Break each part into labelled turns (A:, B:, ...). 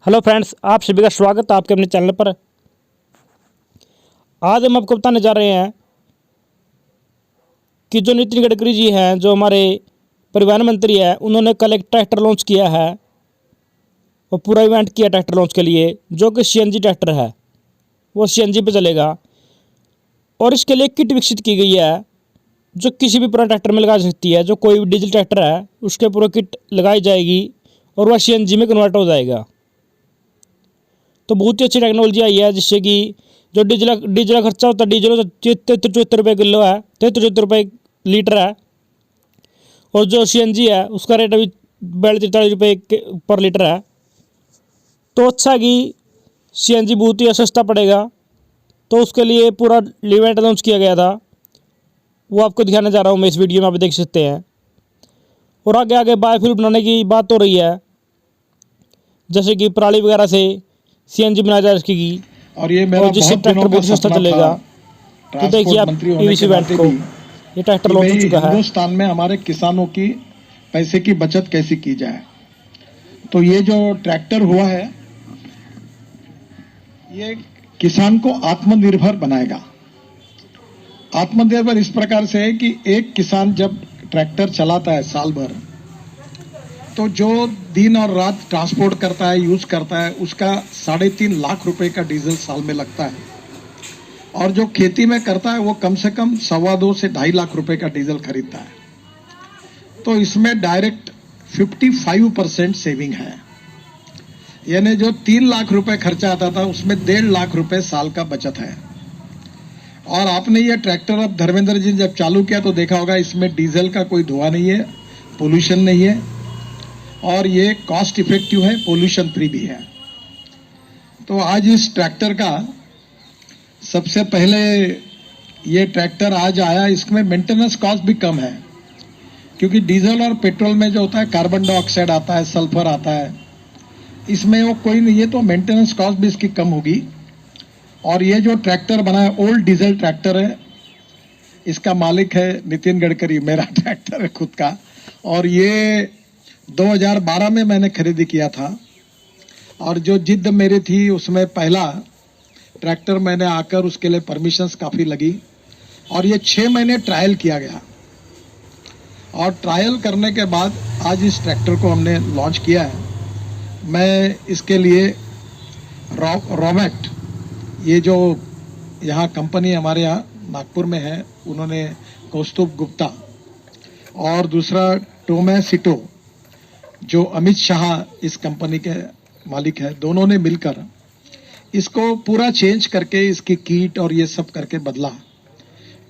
A: Hello friends, आप सभी का स्वागत है आपके अपने चैनल पर। आज हम आपको बताने जा रहे हैं कि जो नितिन गडकरी जी हैं, जो हमारे परिवहन मंत्री हैं, उन्होंने कल एक ट्रैक्टर लॉन्च किया है और पूरा इवेंट किया ट्रैक्टर लॉन्च के लिए, जो कि सीएनजी ट्रैक्टर है। वो सीएनजी पे चलेगा और इसके लिए किट विकसित की गई है जो किसी भी पुराने ट्रैक्टर में लगाई जा सकती है। जो कोई भी डीजल ट्रैक्टर है उसके पूरा किट लगाई जाएगी और वह सीएनजी में कन्वर्ट हो जाएगा। तो बहुत ही अच्छी टेक्नोलॉजी आई है, जिससे कि जो डीजल का खर्चा होता है, डीजल 73 रुपये किलो है, 73 रुपये लीटर है, और जो सीएनजी है उसका रेट अभी 42-43 रुपये पर लीटर है। तो अच्छा कि सीएनजी बहुत ही सस्ता पड़ेगा। तो उसके लिए पूरा इवेंट लॉन्च किया गया था, वो आपको दिखाने जा रहा हूँ मैं इस वीडियो में, आप देख सकते हैं। और आगे आगे बायोफ्यूल बनाने की बात हो रही है, जैसे कि पराली वगैरह से सीएनजी बनाया जा सकेगी
B: और ये मेरा
A: जिससे
B: बहुत
A: ट्रैक्टर
B: दिनों का
A: बहुत सस्ता
B: सपना
A: चलेगा।
B: था
A: तो देखिए आप
B: मंत्री होने
A: इस
B: के
A: इवेंट
B: नाते
A: को,
B: भी
A: ये ट्रैक्टर
B: कि
A: लॉन्च हो
B: भाई
A: चुका है।
B: हिंदुस्तान में हमारे किसानों की पैसे की बचत कैसी की जाए। तो ये जो ट्रैक्टर हुआ है ये किसान को आत्मनिर्भर बनाएगा। आत्मनिर्भर इस प्रकार से है कि एक किसान जब ट्रैक्टर चलाता है साल भर, तो जो दिन और रात ट्रांसपोर्ट करता है, यूज करता है, उसका 3.5 लाख रुपए का डीजल साल में लगता है। और जो खेती में करता है वो कम से कम 2.25 से 2.5 लाख रुपए का डीजल खरीदता है। तो इसमें डायरेक्ट 55% सेविंग है, यानी जो 3 लाख रुपए खर्चा आता था उसमें 1.5 लाख रुपए साल का बचत है। और आपने ये ट्रैक्टर अब धर्मेंद्र जी जब चालू किया तो देखा होगा, इसमें डीजल का कोई धुआं नहीं है, पोल्यूशन नहीं है, और ये कॉस्ट इफेक्टिव है, पोल्यूशन फ्री भी है। तो आज इस ट्रैक्टर का सबसे पहले ये ट्रैक्टर आज आया, इसमें मेंटेनेंस कॉस्ट भी कम है, क्योंकि डीजल और पेट्रोल में जो होता है कार्बन डाइऑक्साइड आता है, सल्फर आता है, इसमें वो कोई नहीं है, तो मेंटेनेंस कॉस्ट भी इसकी कम होगी। और ये जो ट्रैक्टर बना है ओल्ड डीजल ट्रैक्टर है, इसका मालिक है नितिन गडकरी, मेरा ट्रैक्टर है खुद का। और ये 2012 में मैंने खरीदी किया था, और जो जिद मेरी थी उसमें पहला ट्रैक्टर मैंने आकर उसके लिए परमिशंस काफ़ी लगी, और ये 6 महीने ट्रायल किया गया। और ट्रायल करने के बाद आज इस ट्रैक्टर को हमने लॉन्च किया है। मैं इसके लिए रोमेट, ये जो यहाँ कंपनी हमारे यहाँ नागपुर में है, उन्होंने कौस्तुभ गुप्ता, और दूसरा टोमैसिटो जो अमित शाह इस कंपनी के मालिक है, दोनों ने मिलकर इसको पूरा चेंज करके इसकी किट और ये सब करके बदला।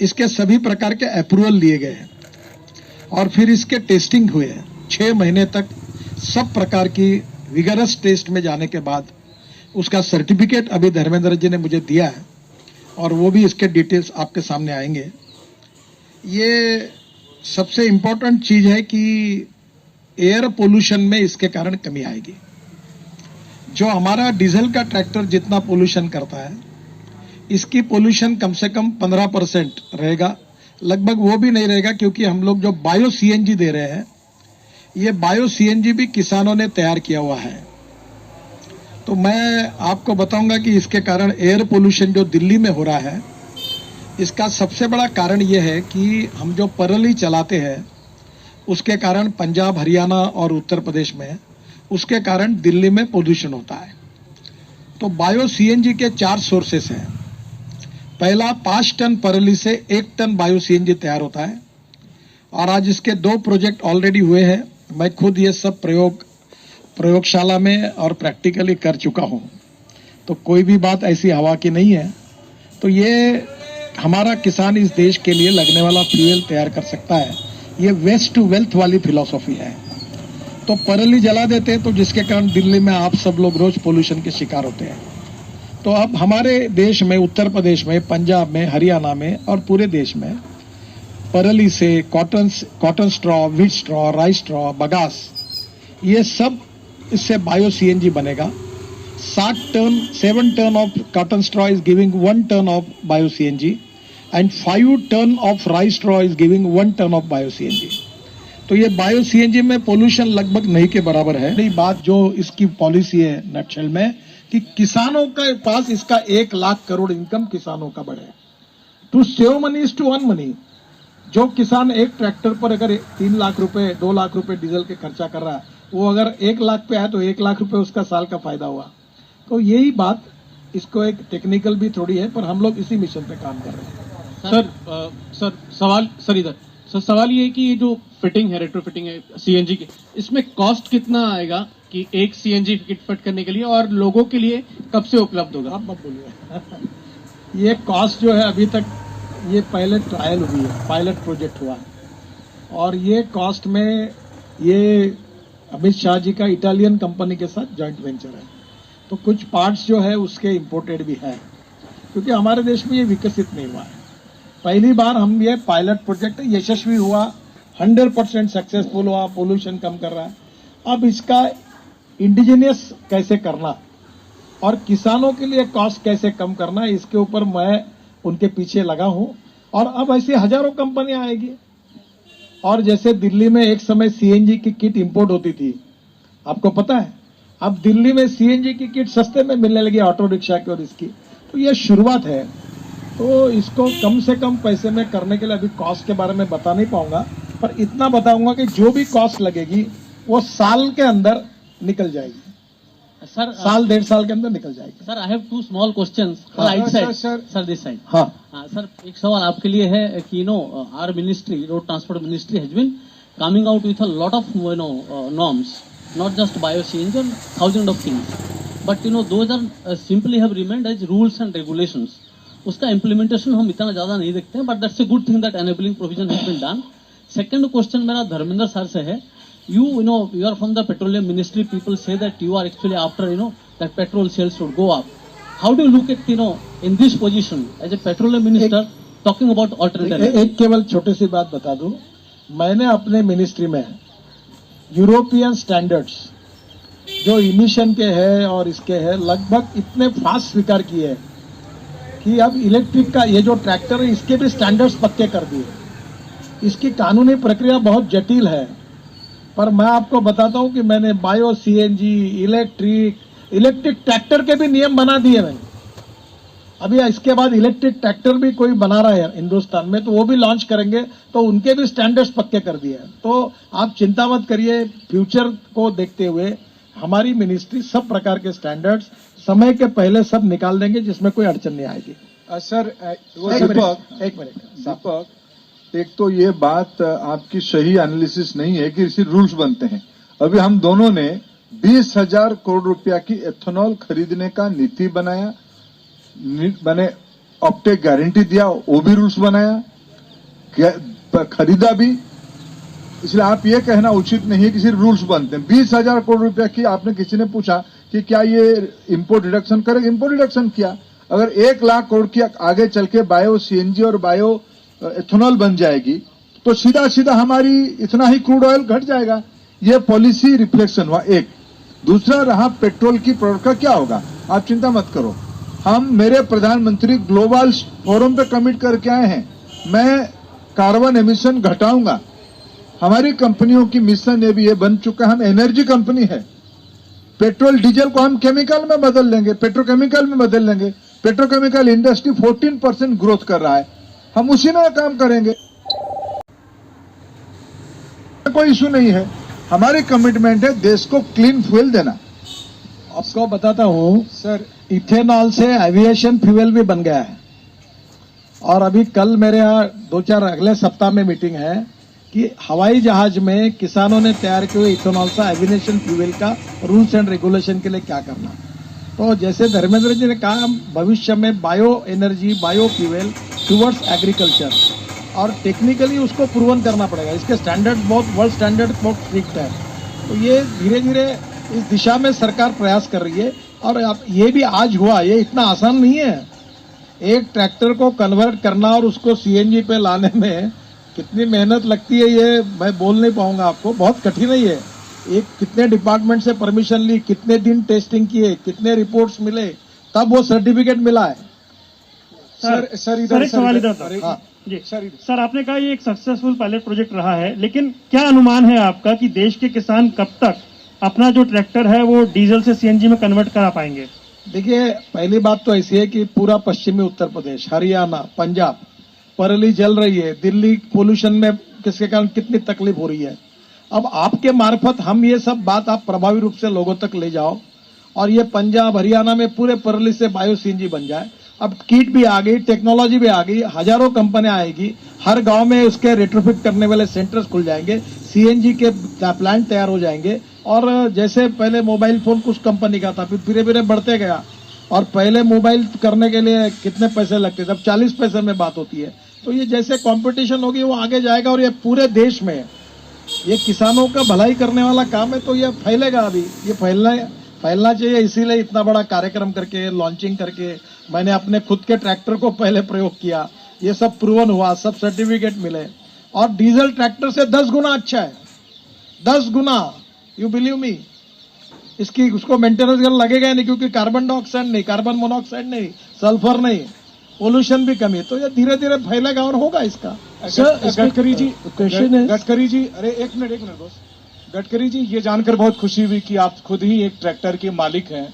B: इसके सभी प्रकार के अप्रूवल लिए गए हैं और फिर इसके टेस्टिंग हुए हैं 6 महीने तक। सब प्रकार की विगरस टेस्ट में जाने के बाद उसका सर्टिफिकेट अभी धर्मेंद्र जी ने मुझे दिया है, और वो भी इसके डिटेल्स आपके सामने आएंगे। ये सबसे इम्पोर्टेंट चीज़ है कि एयर पोल्यूशन में इसके कारण कमी आएगी। जो हमारा डीजल का ट्रैक्टर जितना पोल्यूशन करता है, इसकी पोल्यूशन कम से कम 15% रहेगा, लगभग वो भी नहीं रहेगा, क्योंकि हम लोग जो बायो सीएनजी दे रहे हैं, ये बायो सीएनजी भी किसानों ने तैयार किया हुआ है। तो मैं आपको बताऊंगा कि इसके कारण एयर पोल्यूशन जो दिल्ली में हो रहा है, इसका सबसे बड़ा कारण ये है कि हम जो पराली चलाते हैं उसके कारण पंजाब, हरियाणा और उत्तर प्रदेश में, उसके कारण दिल्ली में पोल्यूशन होता है। तो बायो सीएनजी के 4 सोर्सेस हैं। पहला, 5 टन पराली से 1 टन बायो सीएनजी तैयार होता है, और आज इसके 2 प्रोजेक्ट ऑलरेडी हुए हैं। मैं खुद ये सब प्रयोगशाला में और प्रैक्टिकली कर चुका हूँ, तो कोई भी बात ऐसी हवा की नहीं है। तो ये हमारा किसान इस देश के लिए लगने वाला फ्यूल तैयार कर सकता है। ये वेस्ट टू वेल्थ वाली फिलॉसफी है। तो पराली जला देते हैं, तो जिसके कारण दिल्ली में आप सब लोग रोज पोल्यूशन के शिकार होते हैं। तो अब हमारे देश में, उत्तर प्रदेश में, पंजाब में, हरियाणा में और पूरे देश में पराली से cotton straw, wheat straw, rice straw, bagasse, ये सब इससे बायो सीएनजी बनेगा। 7 ton of cotton straw is giving 1 ton of bio CNG, and 5 ton of rice straw is giving 1 ton of bio CNG. तो ये बायो सीएनजी में pollution लगभग नहीं के बराबर है। यही बात जो इसकी पॉलिसी है नटशेल में कि किसानों के पास इसका 1 लाख करोड़ इनकम किसानों का बढ़े। To save money is to earn money. जो किसान एक ट्रैक्टर पर अगर 3 लाख रुपए 2 लाख रुपए डीजल के खर्चा कर रहा है, वो अगर 1 लाख पे आया तो 1 लाख रुपए उसका साल का फायदा हुआ। तो यही बात, इसको एक टेक्निकल भी थोड़ी है, पर हम लोग इसी मिशन पे काम कर रहे हैं।
C: सर सवाल ये है कि ये जो फिटिंग है, रेट्रोफिटिंग है सीएनजी की, इसमें कॉस्ट कितना आएगा कि एक सीएनजी किट फिट करने के लिए, और लोगों के लिए कब से उपलब्ध होगा?
B: आप मत बोलिए। ये कॉस्ट जो है अभी तक ये पहले ट्रायल हुई है, पायलट प्रोजेक्ट हुआ है, और ये कॉस्ट में ये अमित शाह जी का इटालियन कंपनी के साथ जॉइंट वेंचर है। तो कुछ पार्ट्स जो है उसके इंपोर्टेड भी है, क्योंकि हमारे देश में ये विकसित नहीं हुआ है। पहली बार हम ये पायलट प्रोजेक्ट यशस्वी हुआ, 100% सक्सेसफुल हुआ, पोल्यूशन कम कर रहा है। अब इसका इंडिजिनियस कैसे करना और किसानों के लिए कॉस्ट कैसे कम करना, इसके ऊपर मैं उनके पीछे लगा हूं। और अब ऐसी हजारों कंपनियां आएगी। और जैसे दिल्ली में एक समय सीएनजी की किट इंपोर्ट होती थी, आपको पता है, अब दिल्ली में सीएनजी की किट सस्ते में मिलने लगी ऑटो रिक्शा की और इसकी। तो ये शुरुआत है। तो इसको कम से कम पैसे में करने के लिए अभी कॉस्ट के बारे में बता नहीं पाऊंगा, पर इतना बताऊंगा कि जो भी कॉस्ट लगेगी वो साल के अंदर निकल जाएगी।
D: सर,
B: साल 1.5 साल के अंदर निकल जाएगी।
D: Sir, I have 2 small questions. Right side, sir this side.
B: हाँ
D: सर, एक सवाल आपके लिए है कि our ministry, road transport ministry has been coming out with a lot of norms, not just bio CNG and thousand of things, but those are simply have remained as rules and regulations. उसका implementation हम इतना ज्यादा नहीं देखते हैं, but that's a good thing that enabling provision has been done. Second question मेरा Dharmendra sir से है। You are from the petroleum ministry. People say that you are actually after that petrol sales should go up. How do you look at in this position as a petroleum minister talking about alternative?
B: एक केवल छोटी सी बात बता दूं, मैंने अपने ministry में European standards जो इमिशन के हैं और इसके हैं लगभग इतने फास्ट स्वीकार किए हैं कि अब इलेक्ट्रिक का ये जो ट्रैक्टर है इसके भी स्टैंडर्ड्स पक्के कर दिए। इसकी कानूनी प्रक्रिया बहुत जटिल है, पर मैं आपको बताता हूं कि मैंने बायो सीएनजी, इलेक्ट्रिक ट्रैक्टर के भी नियम बना दिए मैंने। अभी इसके बाद इलेक्ट्रिक ट्रैक्टर भी कोई बना रहा है हिंदुस्तान में, तो वो भी लॉन्च करेंगे, तो उनके भी स्टैंडर्ड्स पक्के कर दिए हैं। तो आप चिंता मत करिए, फ्यूचर को देखते हुए हमारी मिनिस्ट्री सब प्रकार के स्टैंडर्ड्स समय के पहले सब निकाल देंगे, जिसमें कोई अड़चन नहीं आएगी।
E: सर
B: एक मिनट
E: दीपक, एक तो ये बात आपकी सही एनालिसिस नहीं है कि इसी रूल्स बनते हैं। अभी हम दोनों ने 20,000 करोड़ रुपया की एथेनॉल खरीदने का नीति बनाया, मैंने ऑप्टेक गारंटी दिया, वो भी रूल्स बनाया, खरीदा भी। इसलिए आप ये कहना उचित नहीं है कि सिर्फ रूल्स बनते हैं। 20,000 करोड़ रुपया की आपने किसी ने पूछा कि क्या ये इंपोर्ट रिडक्शन करेगा, इंपोर्ट रिडक्शन किया। अगर 1 लाख करोड़ की आगे चल के बायो सीएनजी और बायो एथेनॉल बन जाएगी तो सीधा सीधा हमारी इतना ही क्रूड ऑयल घट जाएगा। ये पॉलिसी रिफ्लेक्शन हुआ एक। दूसरा रहा पेट्रोल की प्रोडक्ट का क्या होगा, आप चिंता मत करो। हम मेरे प्रधानमंत्री ग्लोबल फोरम पे कमिट करके आए हैं, मैं कार्बन एमिशन घटाऊंगा। हमारी कंपनियों की मिशन ये भी ये बन चुका है, हम एनर्जी कंपनी है। पेट्रोल डीजल को हम केमिकल में बदल लेंगे, पेट्रोकेमिकल में बदल लेंगे। पेट्रोकेमिकल इंडस्ट्री 14% ग्रोथ कर रहा है, हम उसी में काम करेंगे, कोई इशू नहीं है। हमारी कमिटमेंट है देश को क्लीन फ्यूल देना।
B: आपको बताता हूं सर, इथेनॉल से एविएशन फ्यूल भी बन गया है। और अभी कल मेरे यहाँ 2-4 अगले सप्ताह में मीटिंग है कि हवाई जहाज में किसानों ने तैयार किए हुए इथेनॉल से एविएशन फ्यूल का रूल्स एंड रेगुलेशन के लिए क्या करना। तो जैसे धर्मेंद्र जी ने कहा, भविष्य में bio energy, bio fuel towards agriculture, और टेक्निकली उसको प्रूवन करना पड़ेगा। इसके स्टैंडर्ड बहुत, वर्ल्ड स्टैंडर्ड बहुत स्ट्रिक्ट है। तो ये धीरे धीरे इस दिशा में सरकार प्रयास कर रही है। और ये भी आज हुआ, ये इतना आसान नहीं है। एक ट्रैक्टर को कन्वर्ट करना और उसको सीएनजी पे लाने में कितनी मेहनत लगती है ये मैं बोल नहीं पाऊंगा आपको, बहुत कठिन है ये। एक कितने डिपार्टमेंट से परमिशन ली, कितने दिन टेस्टिंग किए, कितने रिपोर्ट्स मिले, तब वो सर्टिफिकेट मिला है।
E: सर इधर
A: सवाल इधर था।
B: हाँ,
F: जी सर, आपने कहा ये एक सक्सेसफुल पायलट प्रोजेक्ट रहा है, लेकिन क्या अनुमान है आपका कि देश के किसान कब तक अपना जो ट्रैक्टर है वो डीजल से सीएनजी में कन्वर्ट करा पाएंगे?
B: देखिए, पहली बात तो ऐसी है कि पूरा पश्चिमी उत्तर प्रदेश, हरियाणा, पंजाब पराली जल रही है। दिल्ली पोल्यूशन में किसके कारण कितनी तकलीफ हो रही है। अब आपके मार्फत हम ये सब बात आप प्रभावी रूप से लोगों तक ले जाओ और ये पंजाब हरियाणा में पूरे पराली से बायो सीएनजी बन जाए। अब किट भी आ गई, टेक्नोलॉजी भी आ गई, हजारों कंपनियां आएगी, हर गांव में उसके रेट्रोफिट करने वाले सेंटर्स खुल जाएंगे, सीएनजी के प्लांट तैयार हो जाएंगे। और जैसे पहले मोबाइल फोन कुछ कंपनी का था, फिर धीरे धीरे बढ़ते गया और पहले मोबाइल करने के लिए कितने पैसे लगते थे, अब 40 पैसे में बात होती है। तो ये जैसे कंपटीशन होगी वो आगे जाएगा और ये पूरे देश में ये किसानों का भलाई करने वाला काम है, तो ये फैलेगा। अभी ये फैलना चाहिए, इसीलिए इतना बड़ा कार्यक्रम करके लॉन्चिंग करके मैंने अपने खुद के ट्रैक्टर को पहले प्रयोग किया, ये सब प्रूवन हुआ, सब सर्टिफिकेट मिले। और डीजल ट्रैक्टर से 10 गुना अच्छा है, 10 गुना, यू बिलीव मी। इसकी उसको मेंटेनेंस लगेगा नहीं, क्योंकि कार्बन डाइऑक्साइड नहीं, कार्बन मोनोऑक्साइड नहीं, सल्फर नहीं, पोल्यूशन भी कमी। तो ये धीरे धीरे फैलेगा और होगा इसका।
G: गडकरी जी,
B: क्वेश्चन है
G: गडकरी जी, अरे एक मिनट बॉस। गडकरी जी, ये जानकर बहुत खुशी हुई कि आप खुद ही एक ट्रैक्टर के मालिक हैं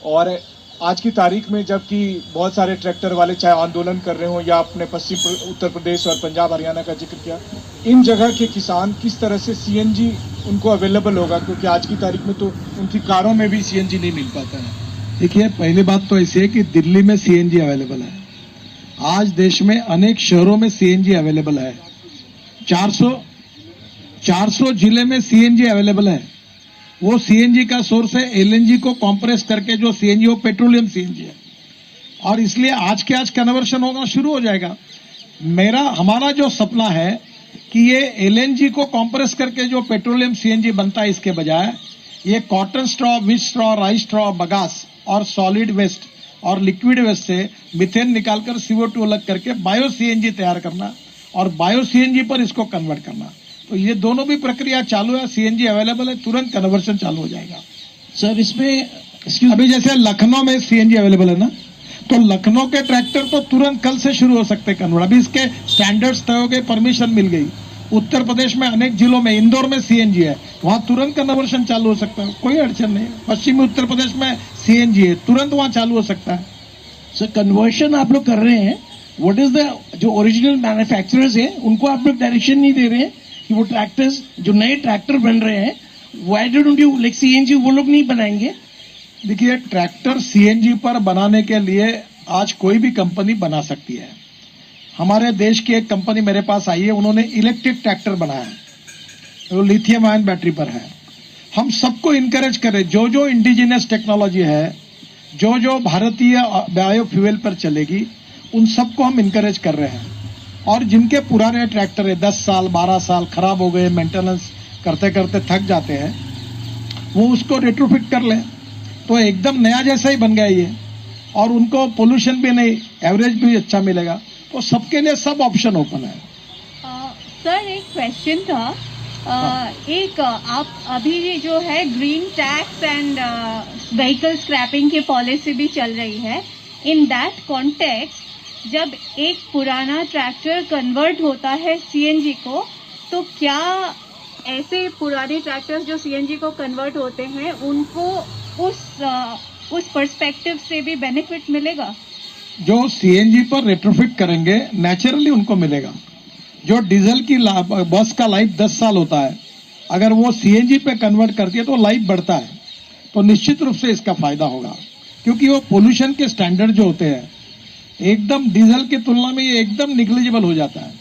G: और आज की तारीख में जबकि बहुत सारे ट्रैक्टर वाले चाहे आंदोलन कर रहे हो या अपने पश्चिम उत्तर प्रदेश और पंजाब हरियाणा का जिक्र किया, इन जगह के किसान किस तरह से सीएनजी उनको अवेलेबल होगा, क्योंकि आज की तारीख में तो उनकी कारों में भी सीएनजी नहीं मिल पाता है।
B: देखिए, पहली बात तो ऐसी है कि दिल्ली में सीएनजी अवेलेबल है, आज देश में अनेक शहरों में सीएनजी अवेलेबल है, 400 जिले में सीएनजी अवेलेबल है। वो सीएनजी का सोर्स है एलएनजी को कंप्रेस करके जो सीएनजी, वो पेट्रोलियम सीएनजी है और इसलिए आज के आज कन्वर्शन होगा, शुरू हो जाएगा। हमारा जो सपना है कि ये एलएनजी को कंप्रेस करके जो पेट्रोलियम सीएनजी बनता है, इसके बजाय ये कॉटन स्ट्रॉ, विच स्ट्रॉ, राइस स्ट्रॉ, बगास और सॉलिड वेस्ट और लिक्विड वेस्ट से मीथेन निकालकर CO2 अलग करके बायो सीएनजी तैयार करना और बायो सीएनजी पर इसको कन्वर्ट करना। तो ये दोनों भी प्रक्रिया चालू है, सीएनजी अवेलेबल है, तुरंत कन्वर्शन चालू हो जाएगा।
A: सर, इसमें
B: अभी जैसे लखनऊ में सीएनजी अवेलेबल है ना, तो लखनऊ के ट्रैक्टर तो तुरंत कल से शुरू हो सकते हैं कन्वर्ट। अभी इसके स्टैंडर्ड्स तय हो गए, परमिशन मिल गई। उत्तर प्रदेश में अनेक जिलों में, इंदौर में सीएनजी है, वहां तुरंत कन्वर्शन चालू हो सकता है, कोई अड़चन नहीं। पश्चिमी उत्तर प्रदेश में सीएनजी है, तुरंत वहां चालू हो सकता है।
A: सर, कन्वर्शन आप लोग कर रहे हैं, व्हाट इज द जो ओरिजिनल मैन्युफैक्चरर्स हैं उनको आप लोग डायरेक्शन नहीं दे रहे हैं कि वो ट्रैक्टर्स जो नए ट्रैक्टर बन रहे हैं, why don't you like CNG वो लोग नहीं बनाएंगे?
B: देखिए, ट्रैक्टर सीएनजी पर बनाने के लिए आज कोई भी कंपनी बना सकती है। हमारे देश की एक कंपनी मेरे पास आई है, उन्होंने इलेक्ट्रिक ट्रैक्टर बनाया है, वो लिथियम आयन बैटरी पर है। हम सबको इनकरेज करें, जो जो इंडिजिनस टेक्नोलॉजी है, जो जो भारतीय बायोफ्यूल पर चलेगी, उन सबको हम इनकरेज कर रहे हैं। और जिनके पुराने ट्रैक्टर है 10 साल 12 साल खराब हो गए, मेंटेनेंस करते करते थक जाते हैं, वो उसको रेट्रोफिट कर लें तो एकदम नया जैसा ही बन गया ये, और उनको पोल्यूशन भी नहीं, एवरेज भी अच्छा मिलेगा। तो सबके लिए सब ऑप्शन ओपन है।
H: सर, एक क्वेश्चन था, एक आप अभी जो है green tax and vehicle scrapping की पॉलिसी भी चल रही है। इन दैट कॉन्टेक्स्ट, जब एक पुराना ट्रैक्टर कन्वर्ट होता है सीएनजी को, तो क्या ऐसे पुराने ट्रैक्टर्स जो सीएनजी को कन्वर्ट होते हैं उनको उस पर्सपेक्टिव से भी बेनिफिट मिलेगा?
B: जो सीएनजी पर रेट्रोफिट करेंगे नेचुरली उनको मिलेगा। जो डीजल की बस का लाइफ 10 साल होता है, अगर वो सीएनजी पे कन्वर्ट करती है तो लाइफ बढ़ता है, तो निश्चित रूप से इसका फायदा होगा, क्योंकि वो पोल्यूशन के स्टैंडर्ड जो होते हैं एकदम डीजल की तुलना में ये एकदम निग्लिजिबल हो जाता है।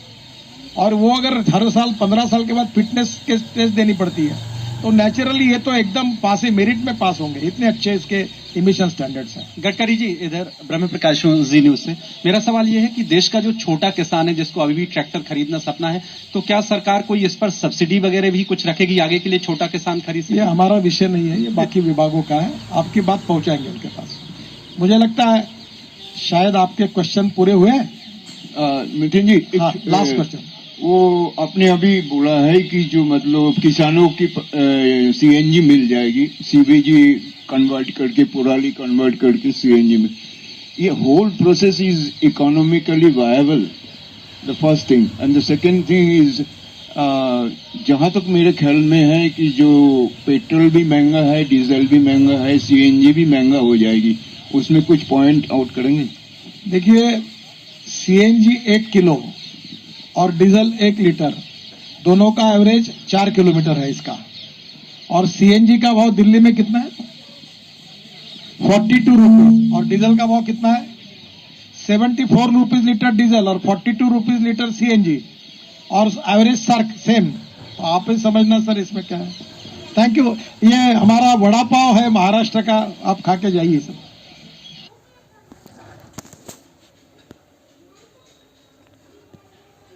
B: और वो अगर हर साल 15 साल के बाद फिटनेस के टेस्ट देनी पड़ती है, तो नेचुरली ये तो एकदम पास ही मेरिट में पास होंगे, इतने अच्छे इसके इमिशन स्टैंडर्ड्स हैं।
I: गडकरी जी, इधर ब्रह्म प्रकाश हूं जी न्यूज से। मेरा सवाल ये है कि देश का जो छोटा किसान है जिसको अभी भी ट्रैक्टर खरीदना सपना है, तो क्या सरकार कोई इस पर सब्सिडी वगैरह भी कुछ रखेगी आगे के लिए, छोटा किसान खरीद सके?
B: ये हमारा विषय नहीं है, ये बाकी विभागों का है, आपकी बात पहुंचाएंगे उनके पास। मुझे लगता है शायद आपके क्वेश्चन पूरे हुए हैं।
J: Nitin ji,
B: last question.
J: वो आपने अभी बोला है कि जो मतलब किसानों की सीएनजी मिल जाएगी, सीबीजी कन्वर्ट करके, पुराली कन्वर्ट करके सीएनजी में, ये whole process is economically viable? The first thing and the second thing is जहां तक मेरे ख्याल में है कि जो पेट्रोल भी महंगा है, डीजल भी महंगा है, सीएनजी भी महंगा हो जाएगी, उसमें कुछ पॉइंट आउट करेंगे?
B: देखिए, सीएनजी 1 किलो और डीजल 1 लीटर दोनों का एवरेज 4 किलोमीटर है इसका। और सीएनजी का भाव दिल्ली में कितना है? 42 रुपीज। और डीजल का भाव कितना है? 74 रुपीज लीटर डीजल और 42 रुपीज लीटर सीएनजी, और एवरेज सर सेम। तो आप ही समझना सर इसमें क्या है। Thank you. ये हमारा वड़ा पाव है महाराष्ट्र का, आप खा के जाइए सर।